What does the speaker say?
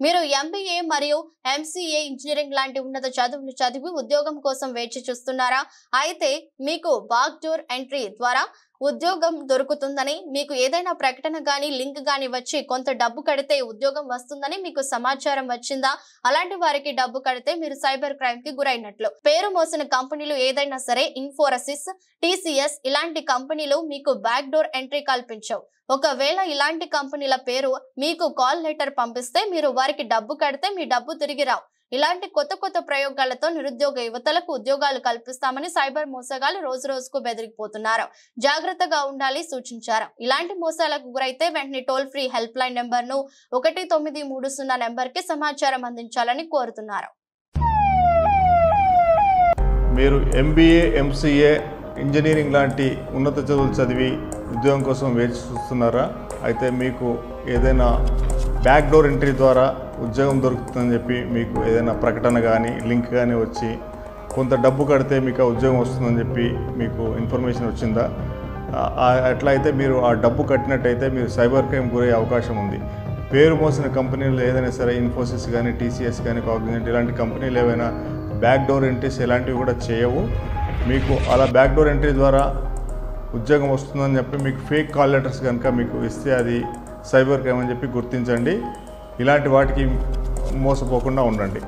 మీరు ఎంబీఏ మరియు MCA engineering లాంటి ఉన్నత చదువులు చదివి ఉద్యోగం కోసం వేచి చూస్తున్నారా? అయితే మీకు బ్యాక్ డోర్ ఎంట్రీ ద్వారా ఉద్యోగం దొరుకుతుందని, మీకు ఏదైనా ప్రకటన గాని లింక్ గాని వచ్చి కొంత డబ్బు కడితే ఉద్యోగం వస్తుందని మీకు సమాచారం వచ్చిందా? అలాంటి వారికి డబ్బు కడితే మీరు సైబర్ క్రైమ్ కి గురైనట్లు. పేరు మోసిన కంపెనీలు ఏదైనా సరే ఇన్ఫోసిస్, టీసీఎస్ ఇలాంటి కంపెనీలు మీకు బ్యాక్ డోర్ ఎంట్రీ కల్పించవు. ఒకవేళ ఇలాంటి కంపెనీల పేరు మీకు కాల్ లెటర్ పంపిస్తే మీరు వారికి డబ్బు కడితే మీ డబ్బు తిరిగి రావు. ఇలాంటి కొత్త ప్రయోగాలతో నిరుద్యోగ యువతలకు ఉద్యోగాలు కల్పిస్తామని సైబర్ మోసగాలు రోజు రోజుకు బెదిరిపోతున్నారు. జాగ్రత్తగా ఉండాలి సూచించారు. ఇలాంటి మోసాలకు గురైతే వెంటనే toll free help line number ను 1930 నెంబర్ కి సమాచారం అందించాలని కోరుతున్నారు. మీరు ఎంబీఏ, ఎంసీఏ, ఇంజనీరింగ్ లాంటి ఉన్నత చదువులు చదివి ఉద్యోగం కోసం వేచి చూస్తున్నారా? అయితే మీకు ఏదైనా బ్యాక్ డోర్ ఎంట్రీ ద్వారా ఉద్యోగం దొరుకుతుందని చెప్పి మీకు ఏదైనా ప్రకటన కానీ లింక్ కానీ వచ్చి కొంత డబ్బు కడితే మీకు ఆ ఉద్యోగం వస్తుందని చెప్పి మీకు ఇన్ఫర్మేషన్ వచ్చిందా? అట్లయితే మీరు ఆ డబ్బు కట్టినట్టయితే మీరు సైబర్ క్రైమ్ గురయ్యే అవకాశం ఉంది. పేరు మోసిన కంపెనీలు ఏదైనా సరే ఇన్ఫోసిస్ కానీ, టీసీఎస్ కానీ, కాగ్నిజెంట్ ఇలాంటి కంపెనీలు ఏవైనా బ్యాక్ డోర్ ఎంట్రీస్ ఇలాంటివి కూడా చేయవు. మీకు అలా బ్యాక్ డోర్ ఎంట్రీ ద్వారా ఉద్యోగం వస్తుందని చెప్పి మీకు ఫేక్ కాల్ లెటర్స్ కనుక మీకు ఇస్తే అది సైబర్ క్రైమ్ అని చెప్పి గుర్తించండి. ఇలాంటి వాటికి మోసపోకుండా ఉండండి.